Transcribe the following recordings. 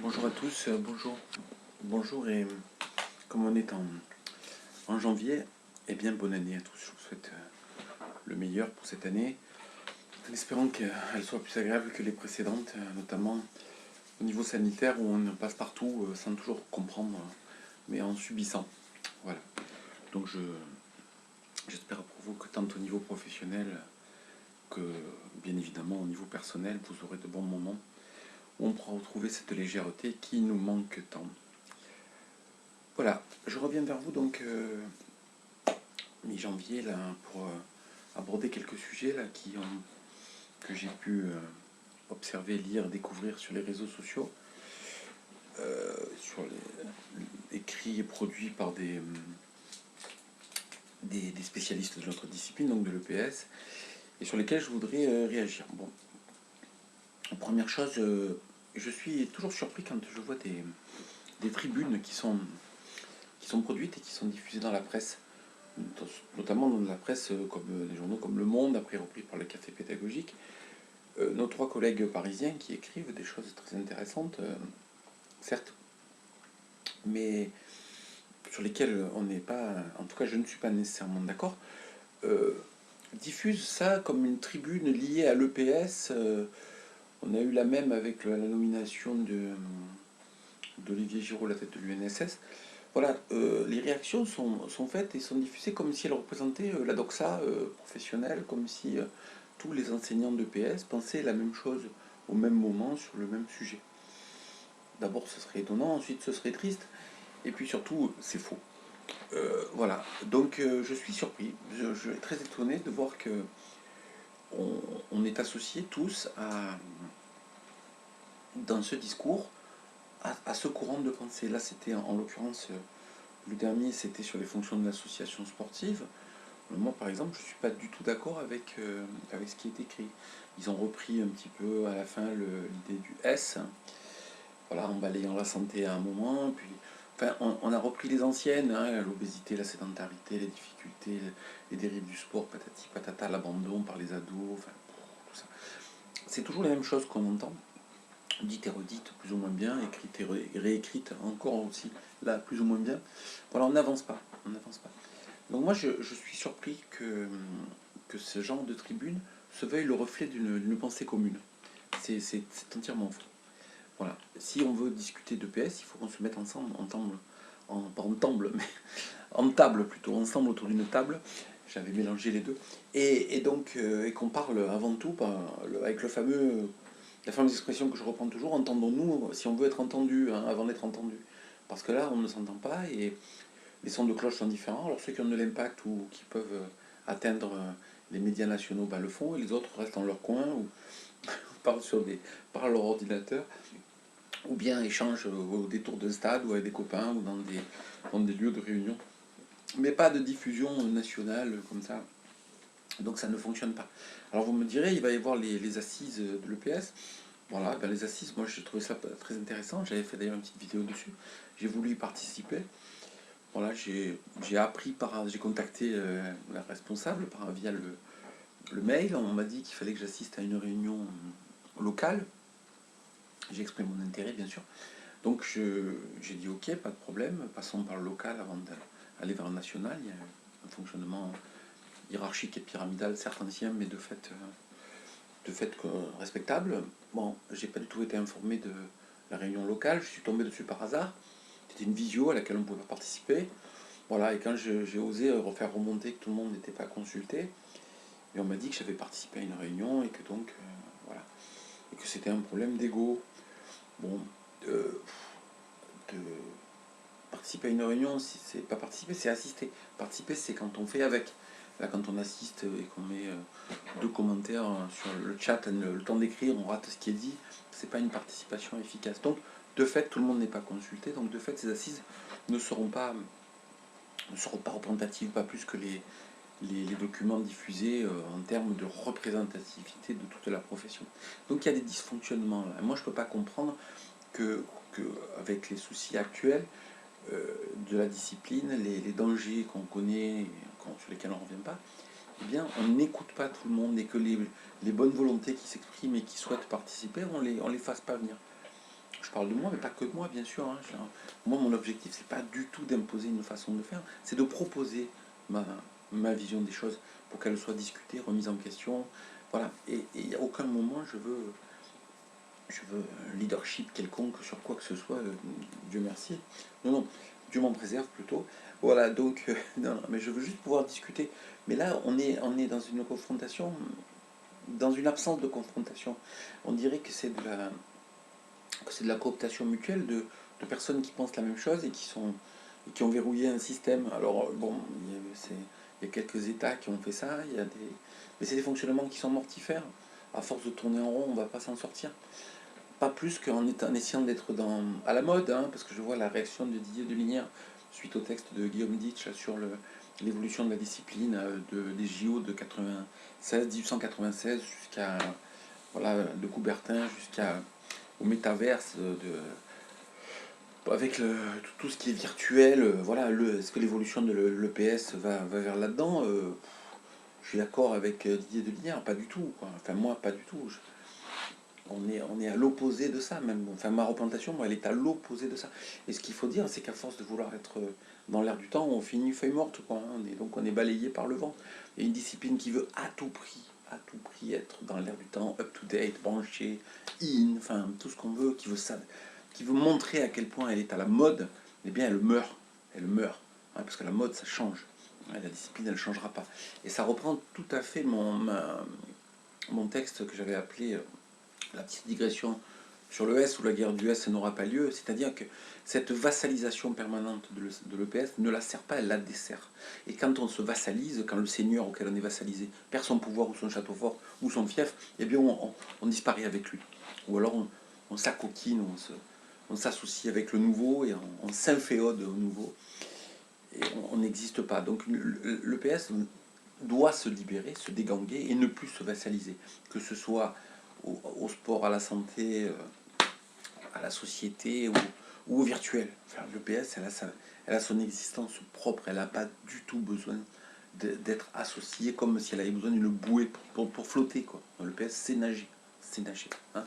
Bonjour à tous, bonjour et comme on est en janvier, eh bien bonne année à tous. Je vous souhaite le meilleur pour cette année, en espérant qu'elle soit plus agréable que les précédentes, notamment au niveau sanitaire où on passe partout sans toujours comprendre, mais en subissant. Voilà. Donc j'espère pour vous que tant au niveau professionnel que bien évidemment au niveau personnel, vous aurez de bons moments où on pourra retrouver cette légèreté qui nous manque tant. Voilà, je reviens vers vous donc mi-janvier là pour aborder quelques sujets là que j'ai pu observer, lire, découvrir sur les réseaux sociaux, sur les écrits et produits par des spécialistes de notre discipline, donc de l'EPS, et sur lesquels je voudrais réagir. Bon, première chose, je suis toujours surpris quand je vois des tribunes qui sont produites et qui sont diffusées dans la presse, notamment dans la presse comme les journaux comme Le Monde, après repris par le Café Pédagogique, nos trois collègues parisiens qui écrivent des choses très intéressantes, certes, mais sur lesquelles on n'est pas, en tout cas je ne suis pas nécessairement d'accord, euh, diffusent ça comme une tribune liée à l'EPS. On a eu la même avec la nomination d'Olivier Giraud à la tête de l'UNSS. Voilà, les réactions sont faites et sont diffusées comme si elles représentaient la doxa professionnelle, comme si tous les enseignants d'EPS pensaient la même chose au même moment sur le même sujet. D'abord, ce serait étonnant, ensuite, ce serait triste, et puis surtout, c'est faux. Voilà, donc je suis surpris, je suis très étonné de voir que on est associés tous dans ce discours à ce courant de pensée. Là, c'était en l'occurrence, le dernier, c'était sur les fonctions de l'association sportive. Moi, par exemple, je ne suis pas du tout d'accord avec ce qui est écrit. Ils ont repris un petit peu à la fin l'idée du S, voilà, en balayant la santé à un moment, puis enfin, on a repris les anciennes, hein, l'obésité, la sédentarité, les difficultés, les dérives du sport, patati patata, l'abandon par les ados, enfin, tout ça. C'est toujours les mêmes choses qu'on entend, dites et redites plus ou moins bien, écrites et réécrites encore aussi, là, plus ou moins bien. Voilà, on n'avance pas, on n'avance pas. Donc moi, je suis surpris que ce genre de tribune se veuille le reflet d'une pensée commune. C'est entièrement faux. Voilà. Si on veut discuter de PS, il faut qu'on se mette ensemble, pas en table, mais en table plutôt, ensemble autour d'une table. J'avais mélangé les deux. Et donc, et qu'on parle avant tout avec la fameuse expression que je reprends toujours, entendons-nous si on veut être entendu, hein, avant d'être entendu. Parce que là, on ne s'entend pas et les sons de cloche sont différents. Alors ceux qui ont de l'impact ou qui peuvent atteindre les médias nationaux le font, et les autres restent dans leur coin ou parlent par leur ordinateur, ou bien échangent au détour d'un stade ou avec des copains ou dans des lieux de réunion. Mais pas de diffusion nationale comme ça. Donc ça ne fonctionne pas. Alors vous me direz, il va y avoir les assises de l'EPS. Voilà, ben les assises, moi j'ai trouvé ça très intéressant. J'avais fait d'ailleurs une petite vidéo dessus. J'ai voulu y participer. Voilà, j'ai contacté la responsable via le mail. On m'a dit qu'il fallait que j'assiste à une réunion locale. J'ai exprimé mon intérêt, bien sûr. Donc j'ai dit ok, pas de problème, passons par le local avant d'aller vers le national. Il y a un fonctionnement hiérarchique et pyramidal, certes ancien, mais de fait respectable. Bon, j'ai pas du tout été informé de la réunion locale, je suis tombé dessus par hasard. C'était une visio à laquelle on pouvait participer. Voilà, et quand j'ai osé refaire remonter que tout le monde n'était pas consulté, et on m'a dit que j'avais participé à une réunion et que donc, voilà, et que c'était un problème d'ego. Bon, euh, de participer à une réunion, si c'est pas participer, c'est assister. Participer, c'est quand on fait avec. Là, quand on assiste et qu'on met deux commentaires sur le chat, le temps d'écrire, on rate ce qui est dit, c'est pas une participation efficace. Donc, de fait, tout le monde n'est pas consulté, donc de fait, ces assises ne seront pas représentatives, pas plus que les documents diffusés en termes de représentativité de toute la profession. Donc il y a des dysfonctionnements là. Moi je ne peux pas comprendre que, avec les soucis actuels de la discipline, les dangers qu'on connaît, sur lesquels on ne revient pas, eh bien on n'écoute pas tout le monde et que les bonnes volontés qui s'expriment et qui souhaitent participer, on les fasse pas venir. parle de moi, mais pas que de moi, bien sûr. Hein. Moi, mon objectif, c'est pas du tout d'imposer une façon de faire, c'est de proposer ma, ma vision des choses pour qu'elle soit discutée, remise en question. Voilà. Et à aucun moment, je veux un leadership quelconque sur quoi que ce soit, Dieu merci. Non, non, Dieu m'en préserve plutôt. Voilà, donc, non, non, mais je veux juste pouvoir discuter. Mais là, on est dans une confrontation, dans une absence de confrontation. On dirait que c'est de la cooptation mutuelle de personnes qui pensent la même chose et qui ont verrouillé un système. Alors, bon, il y a quelques États qui ont fait ça, mais c'est des fonctionnements qui sont mortifères. À force de tourner en rond, on ne va pas s'en sortir. Pas plus en essayant d'être à la mode, hein, parce que je vois la réaction de Didier Delinière suite au texte de Guillaume Ditch sur l'évolution de la discipline des JO de 1896 jusqu'à voilà, de Coubertin jusqu'au métaverse, avec tout ce qui est virtuel. Voilà, est-ce que l'évolution de l'EPS va vers là-dedans. Je suis d'accord avec Didier Delinière, pas du tout, quoi. Enfin, moi, pas du tout. On est à l'opposé de ça, même. Enfin, ma représentation, moi, elle est à l'opposé de ça. Et ce qu'il faut dire, c'est qu'à force de vouloir être dans l'air du temps, on finit feuille morte, quoi. Hein. Donc, on est balayé par le vent. Et une discipline qui veut à tout prix être dans l'air du temps, up-to-date, branché, enfin, tout ce qu'on veut, qui veut ça, qui veut montrer à quel point elle est à la mode, eh bien, elle meurt. Elle meurt. Hein, parce que la mode, ça change. Ouais, la discipline, elle ne changera pas. Et ça reprend tout à fait mon texte que j'avais appelé la petite digression sur l'ES, où la guerre du S n'aura pas lieu, c'est-à-dire que cette vassalisation permanente de l'EPS ne la sert pas, elle la dessert. Et quand on se vassalise, quand le seigneur auquel on est vassalisé perd son pouvoir ou son château fort ou son fief, eh bien on disparaît avec lui. Ou alors on s'acoquine, on s'associe avec le nouveau et on s'inféode au nouveau. Et on n'existe pas. Donc l'EPS doit se libérer, se déganguer et ne plus se vassaliser. Que ce soit au sport, à la santé, à la société ou au virtuel. Enfin, l'EPS, elle a son existence propre, elle n'a pas du tout besoin d'être associée comme si elle avait besoin d'une bouée pour flotter. Quoi. L'EPS, c'est nager. C'est nager. Hein.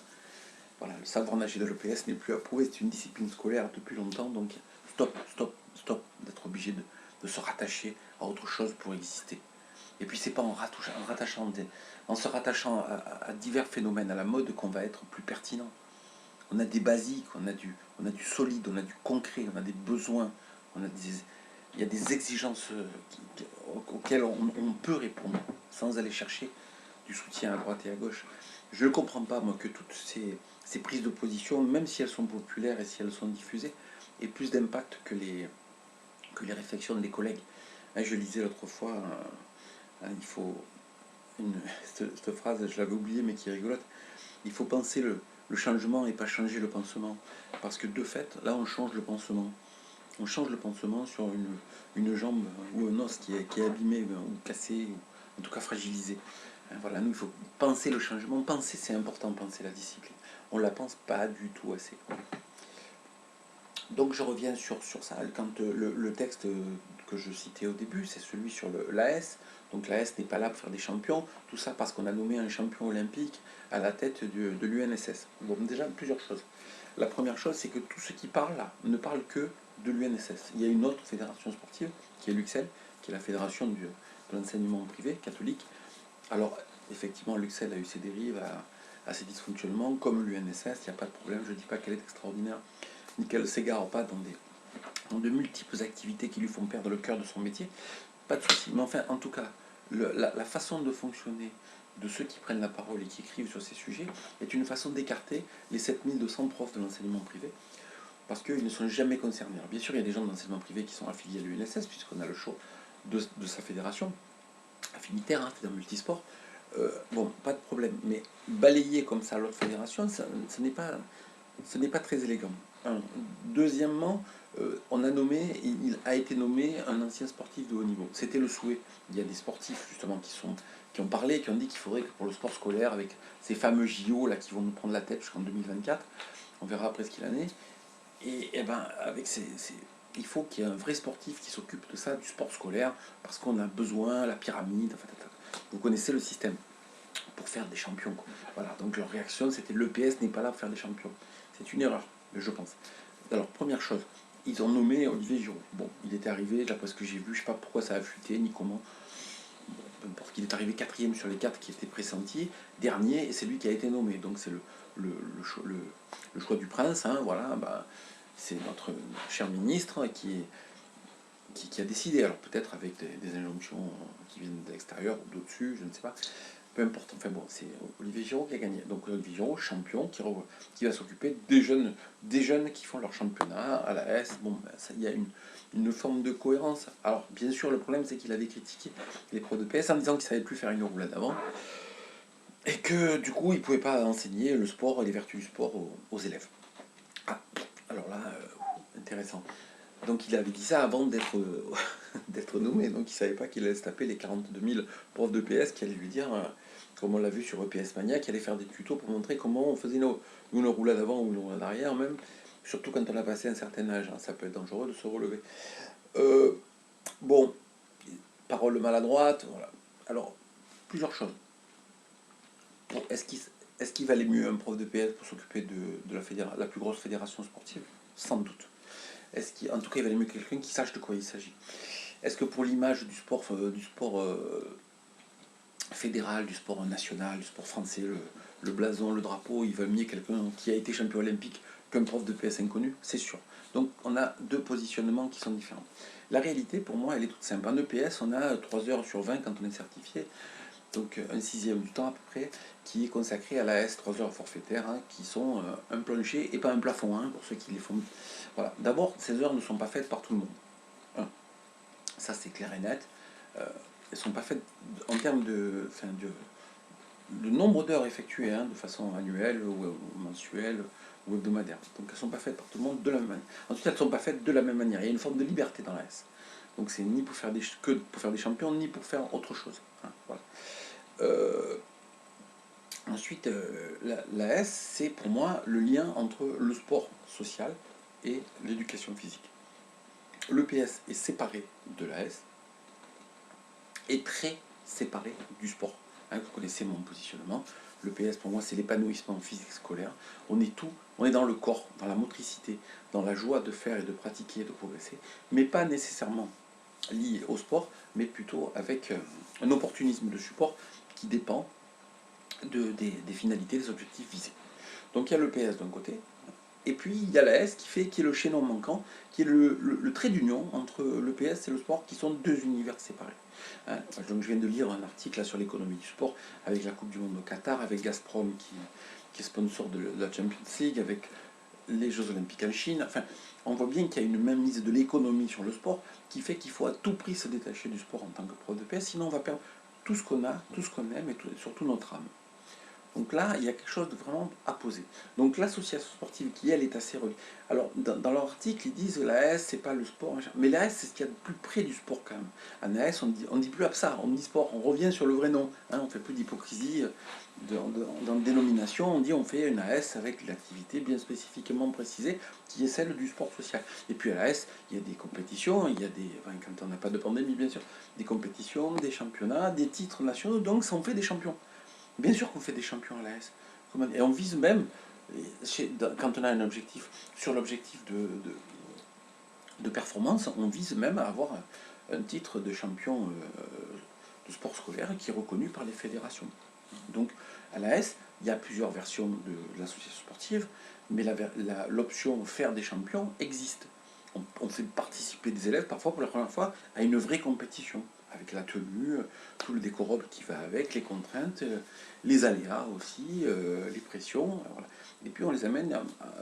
Voilà, le savoir nager de l'EPS n'est plus approuvé, c'est une discipline scolaire depuis longtemps, donc stop d'être obligé de se rattacher à autre chose pour exister. Et puis c'est pas en se rattachant à divers phénomènes à la mode qu'on va être plus pertinent. On a des basiques, on a du solide, on a du concret, on a des besoins, il y a des exigences auxquelles on peut répondre sans aller chercher du soutien à droite et à gauche. Je ne comprends pas, moi, que toutes ces prises de position, même si elles sont populaires et si elles sont diffusées, aient plus d'impact que les réflexions des collègues. Je lisais l'autre fois, il faut cette phrase, je l'avais oubliée, mais qui est rigolote. Il faut penser le changement et pas changer le pansement. Parce que de fait, là, on change le pansement. On change le pansement sur une jambe ou un os qui est abîmé ou cassé, ou en tout cas fragilisé. Voilà, nous, il faut penser le changement. Penser, c'est important, penser la discipline. On ne la pense pas du tout assez. Donc je reviens sur ça. Quand le texte que je citais au début, c'est celui sur l'AS. Donc l'AS n'est pas là pour faire des champions. Tout ça parce qu'on a nommé un champion olympique à la tête de l'UNSS. Bon, déjà, plusieurs choses. La première chose, c'est que tout ce qui parle là ne parle que de l'UNSS. Il y a une autre fédération sportive, qui est l'UXEL, qui est la fédération de l'enseignement privé catholique. Alors, effectivement, l'UXEL a eu ses dérives, a ses dysfonctionnements, comme l'UNSS, il n'y a pas de problème. Je ne dis pas qu'elle est extraordinaire, ni qu'elle ne s'égare pas dans de multiples activités qui lui font perdre le cœur de son métier. Pas de souci. Mais enfin, en tout cas, la façon de fonctionner de ceux qui prennent la parole et qui écrivent sur ces sujets est une façon d'écarter les 7200 profs de l'enseignement privé, parce qu'ils ne sont jamais concernés. Alors, bien sûr, il y a des gens de l'enseignement privé qui sont affiliés à l'UNSS, puisqu'on a le choix de sa fédération, affinitaire, hein, c'est un multisport. Bon, pas de problème. Mais balayer comme ça l'autre fédération, ce n'est pas très élégant. Deuxièmement, il a été nommé un ancien sportif de haut niveau. C'était le souhait. Il y a des sportifs justement qui ont parlé, qui ont dit qu'il faudrait que pour le sport scolaire, avec ces fameux JO là qui vont nous prendre la tête jusqu'en 2024, on verra après ce qu'il en est. Et ben avec il faut qu'il y ait un vrai sportif qui s'occupe de ça, du sport scolaire, parce qu'on a besoin, la pyramide, enfin, vous connaissez le système. pour faire des champions, quoi. Voilà, donc leur réaction c'était l'EPS n'est pas là pour faire des champions. C'est une erreur, je pense. Alors, première chose, ils ont nommé Olivier Giroud. Bon, il était arrivé, d'après ce que j'ai vu, je ne sais pas pourquoi ça a fuité, ni comment. Bon, peu importe qu'il est arrivé quatrième sur les 4 qui étaient pressentis, dernier, et c'est lui qui a été nommé. Donc c'est le choix du prince, hein, voilà, bah, c'est notre cher ministre qui a décidé. Alors peut-être avec des injonctions qui viennent de l'extérieur ou d'au-dessus, je ne sais pas. Peu importe, enfin bon, c'est Olivier Giroud qui a gagné. Donc Olivier Giroud, champion, qui va s'occuper des jeunes qui font leur championnat à la S. Bon, ben, il y a une forme de cohérence. Alors, bien sûr, le problème, c'est qu'il avait critiqué les pros de PS en disant qu'il ne savait plus faire une roulade avant. Et que, du coup, il ne pouvait pas enseigner le sport et les vertus du sport aux élèves. Ah, alors là, intéressant. Donc il avait dit ça avant d'être d'être nommé, donc il ne savait pas qu'il allait se taper les 42 000 profs de PS qui allaient lui dire, comme on l'a vu sur EPS Mania, qui allait faire des tutos pour montrer comment on faisait une roulade avant ou une roulade arrière même, surtout quand on a passé un certain âge, hein, ça peut être dangereux de se relever. Bon, parole maladroite, voilà. Alors, plusieurs choses. Bon, est-ce qu'il valait mieux un prof de PS pour s'occuper de la plus grosse fédération sportive? Sans doute. En tout cas, il valait mieux quelqu'un qui sache de quoi il s'agit. Est-ce que pour l'image du sport fédéral, du sport national, du sport français, le blason, le drapeau, il va mieux quelqu'un qui a été champion olympique qu'un prof de PS inconnu? C'est sûr. Donc on a deux positionnements qui sont différents. La réalité, pour moi, elle est toute simple. En EPS, on a 3 heures sur 20 quand on est certifié, donc un sixième du temps à peu près, qui est consacré à la S 3 heures forfaitaires, hein, qui sont un plancher et pas un plafond, hein, pour ceux qui les font. Voilà. D'abord, ces heures ne sont pas faites par tout le monde. Ça, c'est clair et net. Elles ne sont pas faites en termes de nombre d'heures effectuées, hein, de façon annuelle ou mensuelle ou hebdomadaire. Donc elles ne sont pas faites par tout le monde de la même manière. Ensuite, elles ne sont pas faites de la même manière. Il y a une forme de liberté dans la S. Donc c'est ni pour faire que pour faire des champions, ni pour faire autre chose. Hein, voilà. Ensuite, la S, c'est pour moi le lien entre le sport social et l'éducation physique. L'EPS est séparé de la S, est très séparé du sport. Hein, vous connaissez mon positionnement. Le PS, pour moi, c'est l'épanouissement physique scolaire. On est dans le corps, dans la motricité, dans la joie de faire et de pratiquer et de progresser, mais pas nécessairement lié au sport, mais plutôt avec un opportunisme de support qui dépend des finalités, des objectifs visés. Donc il y a le PS d'un côté, et puis il y a la S qui est le chaînon manquant, qui est le trait d'union entre le PS et le sport, qui sont deux univers séparés. Hein, donc je viens de lire un article là, sur l'économie du sport, avec la Coupe du Monde au Qatar, avec Gazprom qui est sponsor de la Champions League, avec les Jeux Olympiques en Chine. Enfin, on voit bien qu'il y a une mainmise de l'économie sur le sport qui fait qu'il faut à tout prix se détacher du sport en tant que prof de PS, sinon on va perdre tout ce qu'on a, tout ce qu'on aime et surtout notre âme. Donc là, il y a quelque chose de vraiment à poser. Donc l'association sportive qui, elle, est assez reliée. Alors, dans leur article, ils disent que la S, c'est pas le sport, mais la S, c'est ce qu'il y a de plus près du sport quand même. En AS, on dit plus à ça, on dit sport, on revient sur le vrai nom. Hein, on fait plus d'hypocrisie dans dénomination, on dit on fait une AS avec l'activité bien spécifiquement précisée qui est celle du sport social. Et puis à la S, il y a des compétitions, il y a quand on n'a pas de pandémie bien sûr, des compétitions, des championnats, des titres nationaux, donc ça on fait des champions. Bien sûr qu'on fait des champions à l'AS. Et on vise même, quand on a un objectif, sur l'objectif de performance, on vise même à avoir un titre de champion de sport scolaire qui est reconnu par les fédérations. Donc à l'AS, il y a plusieurs versions de l'association sportive, mais l'option faire des champions existe. On fait participer des élèves parfois pour la première fois à une vraie compétition, avec la tenue, tout le décorum qui va avec, les contraintes, les aléas aussi, les pressions. Voilà. Et puis on les amène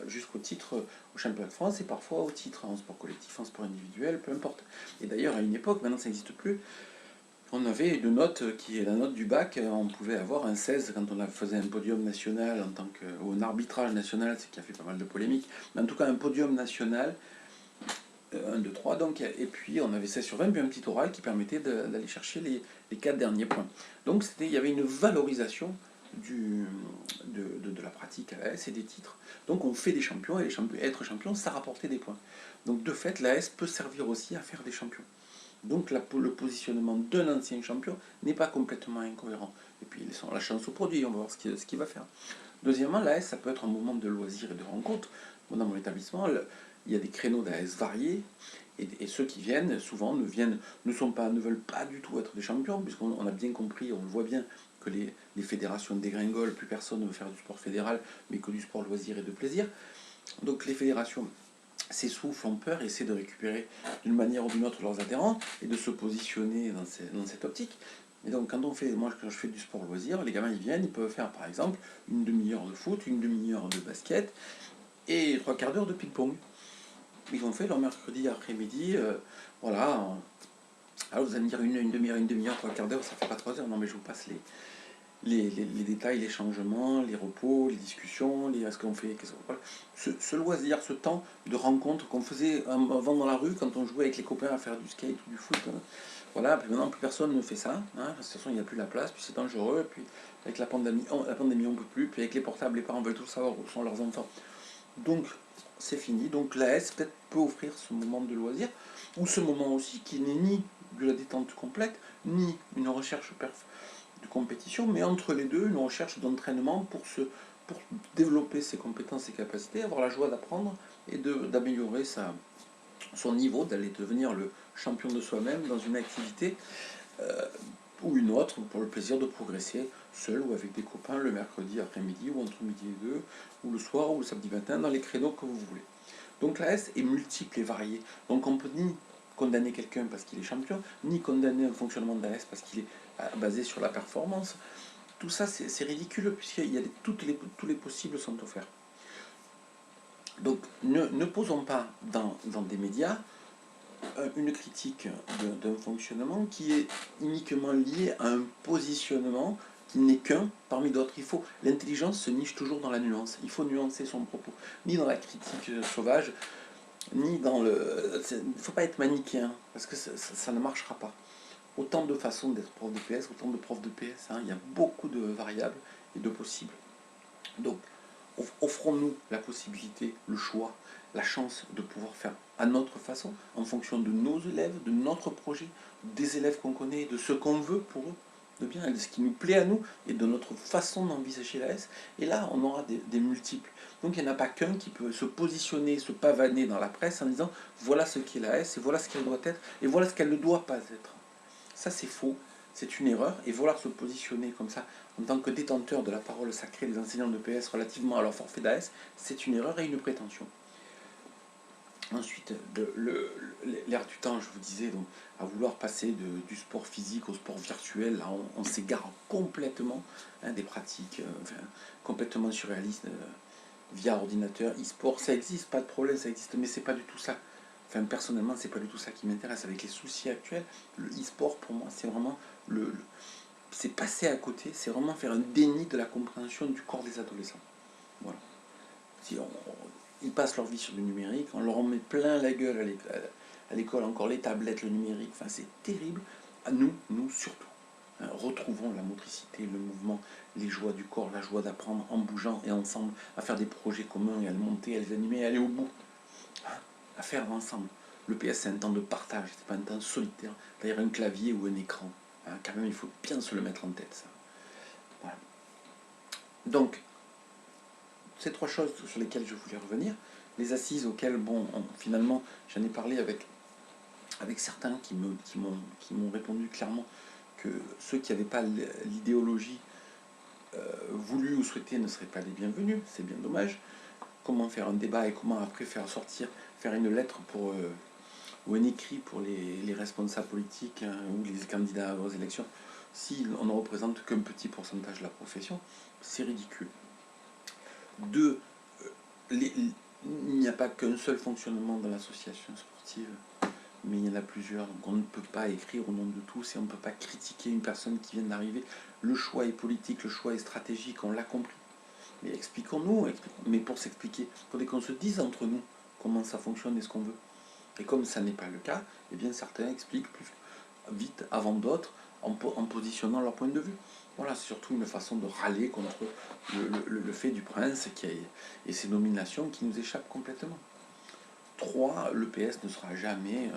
jusqu'au titre au championnat de France et parfois au titre en sport collectif, en sport individuel, peu importe. Et d'ailleurs, à une époque, maintenant ça n'existe plus, on avait une note qui est la note du bac, on pouvait avoir un 16 quand on faisait un podium national ou un arbitrage national, ce qui a fait pas mal de polémiques, mais en tout cas un podium national, 1, 2, 3, donc, et puis on avait 16 sur 20, puis un petit oral qui permettait d'aller chercher les 4 derniers points. Donc il y avait une valorisation de la pratique à l'AS et des titres. Donc on fait des champions, et être champion, ça rapportait des points. Donc de fait, l'AS peut servir aussi à faire des champions. Donc le positionnement d'un ancien champion n'est pas complètement incohérent. Et puis laissons la chance au produit, on va voir ce qu'il va faire. Deuxièmement, l'AS, ça peut être un moment de loisir et de rencontre. Moi, dans mon établissement, il y a des créneaux d'AS variés, et ceux qui viennent, souvent, ne veulent pas du tout être des champions, puisqu'on a bien compris, on le voit bien, que les fédérations dégringolent, plus personne ne veut faire du sport fédéral, mais que du sport loisir et de plaisir. Donc les fédérations s'essoufflent, ont peur, essaient de récupérer d'une manière ou d'une autre leurs adhérents, et de se positionner dans cette optique. Et donc quand je fais du sport loisir, les gamins ils viennent, ils peuvent faire par exemple une demi-heure de foot, une demi-heure de basket, et trois quarts d'heure de ping-pong. Ils ont fait leur mercredi après-midi, voilà. Alors vous allez me dire une demi-heure, trois quarts d'heure, ça fait pas 3 heures. Non mais je vous passe les détails, les changements, les repos, les discussions, ce qu'on fait, voilà. Ce loisir, ce temps de rencontre qu'on faisait avant dans la rue quand on jouait avec les copains à faire du skate ou du foot. Voilà, puis maintenant plus personne ne fait ça, hein, de toute façon il n'y a plus la place, puis c'est dangereux, puis avec la pandémie on ne peut plus, puis avec les portables les parents veulent tous savoir où sont leurs enfants. Donc c'est fini, donc l'AS peut-être peut offrir ce moment de loisir, ou ce moment aussi qui n'est ni de la détente complète, ni une recherche de compétition, mais entre les deux, une recherche d'entraînement pour développer ses compétences et capacités, avoir la joie d'apprendre et d'améliorer son niveau, d'aller devenir le champion de soi-même dans une activité ou une autre, pour le plaisir de progresser seul ou avec des copains le mercredi après-midi, ou entre midi et deux, ou le soir ou le samedi matin, dans les créneaux que vous voulez. Donc la S est multiple et variée. Donc on peut ni condamner quelqu'un parce qu'il est champion, ni condamner un fonctionnement de la S parce qu'il est basé sur la performance. Tout ça, c'est ridicule, puisqu'il y a tous les possibles sont offerts. Donc ne posons pas dans des médias une critique d'un fonctionnement qui est uniquement lié à un positionnement qui n'est qu'un parmi d'autres. L'intelligence se niche toujours dans la nuance. Il faut nuancer son propos, ni dans la critique sauvage, ni dans le. Il ne faut pas être manichéen, parce que ça ne marchera pas. Autant de façons d'être prof de PS, autant de profs de PS. Hein. Il y a beaucoup de variables et de possibles. Donc, offrons-nous la possibilité, le choix, la chance de pouvoir faire à notre façon, en fonction de nos élèves, de notre projet, des élèves qu'on connaît, de ce qu'on veut pour eux, de bien, de ce qui nous plaît à nous, et de notre façon d'envisager la S. Et là, on aura des multiples. Donc il n'y en a pas qu'un qui peut se positionner, se pavaner dans la presse en disant voilà ce qu'est la S, et voilà ce qu'elle doit être, et voilà ce qu'elle ne doit pas être. Ça c'est faux, c'est une erreur, et vouloir se positionner comme ça en tant que détenteur de la parole sacrée des enseignants de PS relativement à leur forfait d'AS, c'est une erreur et une prétention. Ensuite, l'air du temps, je vous disais, donc, à vouloir passer du sport physique au sport virtuel, là, on s'égare complètement, hein, des pratiques complètement surréalistes, via ordinateur, e-sport, ça existe, pas de problème, ça existe, mais c'est pas du tout ça. Enfin, personnellement, c'est pas du tout ça qui m'intéresse. Avec les soucis actuels, le e-sport, pour moi, c'est vraiment c'est passer à côté, c'est vraiment faire un déni de la compréhension du corps des adolescents. Voilà. Si ils passent leur vie sur du numérique, on leur en met plein la gueule à l'école, encore les tablettes, le numérique, enfin c'est terrible. À nous surtout. Hein, retrouvons la motricité, le mouvement, les joies du corps, la joie d'apprendre en bougeant et ensemble, à faire des projets communs et à le monter, à les animer, à aller au bout. Hein, à faire ensemble. Le PS c'est un temps de partage, c'est pas un temps solitaire, derrière un clavier ou un écran. Hein, quand même il faut bien se le mettre en tête ça. Voilà. Donc, ces trois choses sur lesquelles je voulais revenir, les assises auxquelles, bon, finalement, j'en ai parlé avec certains qui m'ont répondu clairement que ceux qui n'avaient pas l'idéologie voulue ou souhaitée ne seraient pas les bienvenus, c'est bien dommage. Comment faire un débat et comment après faire une lettre ou un écrit pour les responsables politiques, hein, ou les candidats aux élections, si on ne représente qu'un petit pourcentage de la profession, c'est ridicule. Deux, il n'y a pas qu'un seul fonctionnement dans l'association sportive, mais il y en a plusieurs. Donc on ne peut pas écrire au nom de tous et on ne peut pas critiquer une personne qui vient d'arriver. Le choix est politique, le choix est stratégique, on l'a compris. Mais expliquons-nous, mais pour s'expliquer, il faudrait qu'on se dise entre nous comment ça fonctionne et ce qu'on veut. Et comme ça n'est pas le cas, eh bien certains expliquent plus vite avant d'autres en positionnant leur point de vue. Voilà, c'est surtout une façon de râler contre le fait du prince et ses nominations qui nous échappent complètement. 3. Le PS ne sera jamais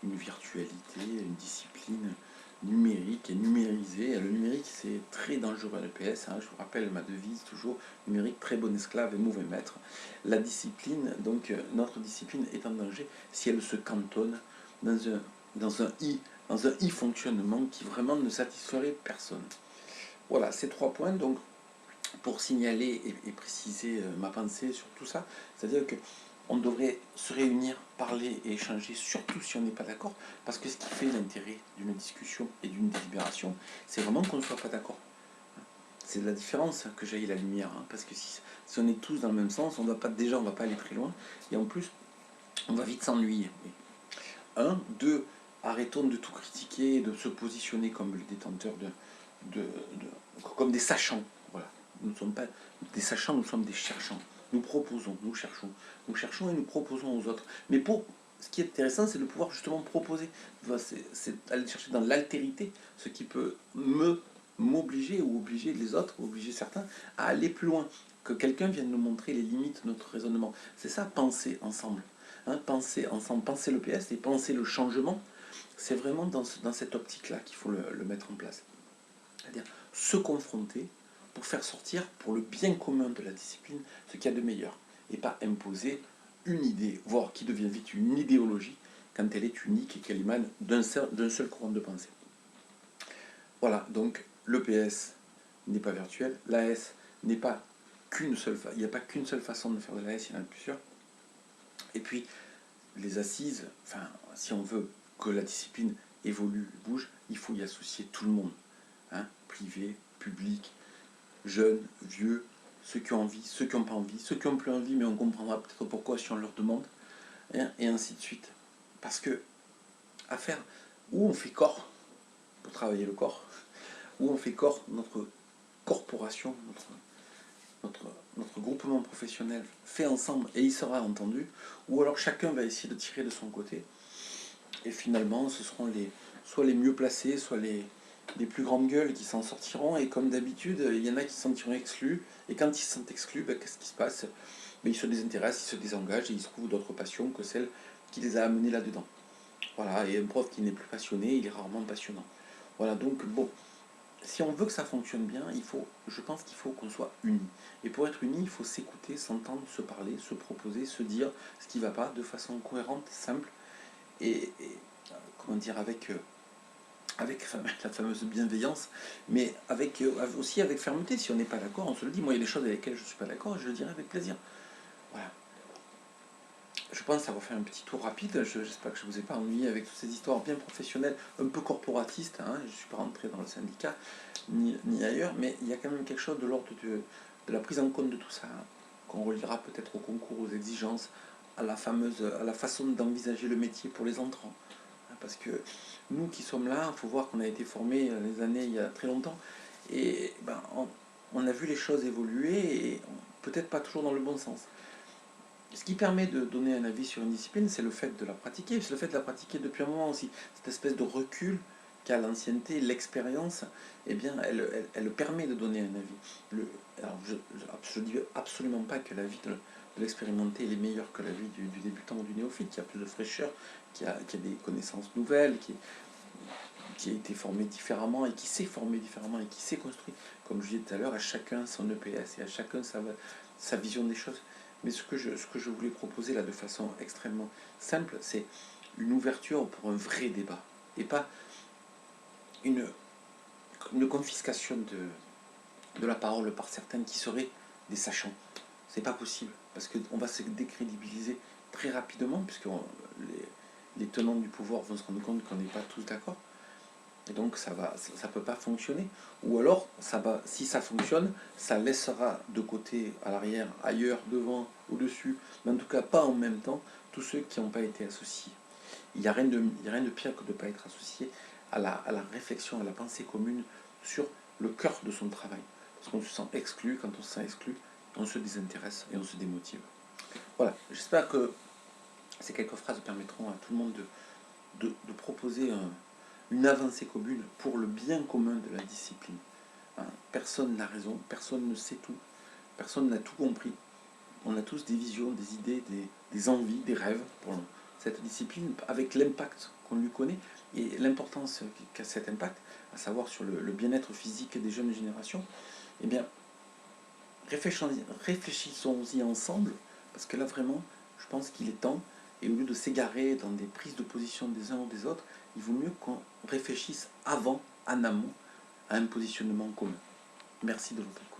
une virtualité, une discipline numérique et numérisé. Le numérique, c'est très dangereux à l'EPS. Je vous rappelle ma devise toujours, numérique, très bon esclave et mauvais maître. La discipline, donc notre discipline est en danger si elle se cantonne dans un fonctionnement qui vraiment ne satisferait personne. Voilà, ces 3 points, donc, pour signaler et préciser ma pensée sur tout ça, c'est-à-dire que on devrait se réunir, parler et échanger, surtout si on n'est pas d'accord, parce que ce qui fait l'intérêt d'une discussion et d'une délibération, c'est vraiment qu'on ne soit pas d'accord. C'est de la différence que jaillit la lumière, parce que si on est tous dans le même sens, on va pas aller très loin, et en plus, on va vite s'ennuyer. Un, deux, arrêtons de tout critiquer et de se positionner comme les détenteurs comme des sachants. Voilà. Nous ne sommes pas des sachants, nous sommes des cherchants. Nous proposons, nous cherchons. Nous cherchons et nous proposons aux autres. Mais ce qui est intéressant, c'est de pouvoir justement proposer. C'est aller chercher dans l'altérité ce qui peut m'obliger ou obliger les autres, ou obliger certains, à aller plus loin. Que quelqu'un vienne nous montrer les limites de notre raisonnement. C'est ça, penser ensemble. Penser ensemble, penser le PS et penser le changement, c'est vraiment dans cette optique-là qu'il faut le mettre en place. C'est-à-dire se confronter pour faire sortir, pour le bien commun de la discipline, ce qu'il y a de meilleur. Et pas imposer une idée, voire qui devient vite une idéologie, quand elle est unique et qu'elle émane d'un seul courant de pensée. Voilà, donc l'EPS n'est pas virtuel, l'AS n'est pas qu'une seule façon, il n'y a pas qu'une seule façon de faire de l'AS, il y en a plusieurs. Et puis, les assises, enfin, si on veut que la discipline évolue, bouge, il faut y associer tout le monde. Privé, public, jeunes, vieux, ceux qui ont envie, ceux qui n'ont pas envie, ceux qui n'ont plus envie, mais on comprendra peut-être pourquoi si on leur demande, et ainsi de suite. Parce que, à faire, où on fait corps, pour travailler le corps, où on fait corps, notre corporation, notre groupement professionnel fait ensemble et il sera entendu, ou alors chacun va essayer de tirer de son côté, et finalement ce seront soit les mieux placés, soit les plus grandes gueules qui s'en sortiront, et comme d'habitude, il y en a qui se sentiront exclus, et quand ils se sentent exclus, qu'est-ce qui se passe? Ils se désintéressent, ils se désengagent, et ils trouvent d'autres passions que celles qui les a amenés là-dedans. Voilà, et un prof qui n'est plus passionné, il est rarement passionnant. Voilà, donc bon, si on veut que ça fonctionne bien, je pense qu'il faut qu'on soit unis. Et pour être unis, il faut s'écouter, s'entendre, se parler, se proposer, se dire ce qui ne va pas de façon cohérente, simple, et comment dire, avec la fameuse bienveillance, mais aussi avec fermeté. Si on n'est pas d'accord, on se le dit. Moi, il y a des choses avec lesquelles je ne suis pas d'accord, je le dirai avec plaisir. Voilà. Je pense avoir fait un petit tour rapide. J'espère que je ne vous ai pas ennuyé avec toutes ces histoires bien professionnelles, un peu corporatistes. Je ne suis pas rentré dans le syndicat ni ailleurs, mais il y a quand même quelque chose de l'ordre de la prise en compte de tout ça, qu'on reliera peut-être au concours, aux exigences, à la façon d'envisager le métier pour les entrants. Parce que nous qui sommes là, il faut voir qu'on a été formés les années il y a très longtemps, et on a vu les choses évoluer, et peut-être pas toujours dans le bon sens. Ce qui permet de donner un avis sur une discipline, c'est le fait de la pratiquer. C'est le fait de la pratiquer depuis un moment aussi. Cette espèce de recul qu'a l'ancienneté, l'expérience, eh bien, elle permet de donner un avis. Alors, je ne dis absolument pas que l'avis de l'expérimenté est meilleur que l'avis du débutant ou du néophyte, qui a plus de fraîcheur, qui a des connaissances nouvelles, qui a été formé différemment et qui s'est formé différemment et qui s'est construit. Comme je disais tout à l'heure, à chacun son EPS et à chacun sa vision des choses. Mais ce que je voulais proposer là de façon extrêmement simple, c'est une ouverture pour un vrai débat. Et pas une confiscation de la parole par certains qui seraient des sachants. C'est pas possible, parce qu'on va se décrédibiliser très rapidement, puisque les tenants du pouvoir vont se rendre compte qu'on n'est pas tous d'accord. Et donc ça peut pas fonctionner. Ou alors, si ça fonctionne, ça laissera de côté, à l'arrière, ailleurs, devant, au-dessus, mais en tout cas pas en même temps, tous ceux qui n'ont pas été associés. Il n'y a rien de pire que de ne pas être associé à la réflexion, à la pensée commune sur le cœur de son travail. Parce qu'on se sent exclu, quand on se sent exclu, on se désintéresse et on se démotive. Voilà, j'espère que ces quelques phrases permettront à tout le monde de proposer une avancée commune pour le bien commun de la discipline. Personne n'a raison, personne ne sait tout, personne n'a tout compris. On a tous des visions, des idées, des envies, des rêves, cette discipline avec l'impact qu'on lui connaît et l'importance qu'a cet impact, à savoir sur le bien-être physique des jeunes générations, eh bien, réfléchissons-y ensemble, parce que là vraiment, je pense qu'il est temps, et au lieu de s'égarer dans des prises de position des uns ou des autres, il vaut mieux qu'on réfléchisse avant, en amont, à un positionnement commun. Merci de votre attention.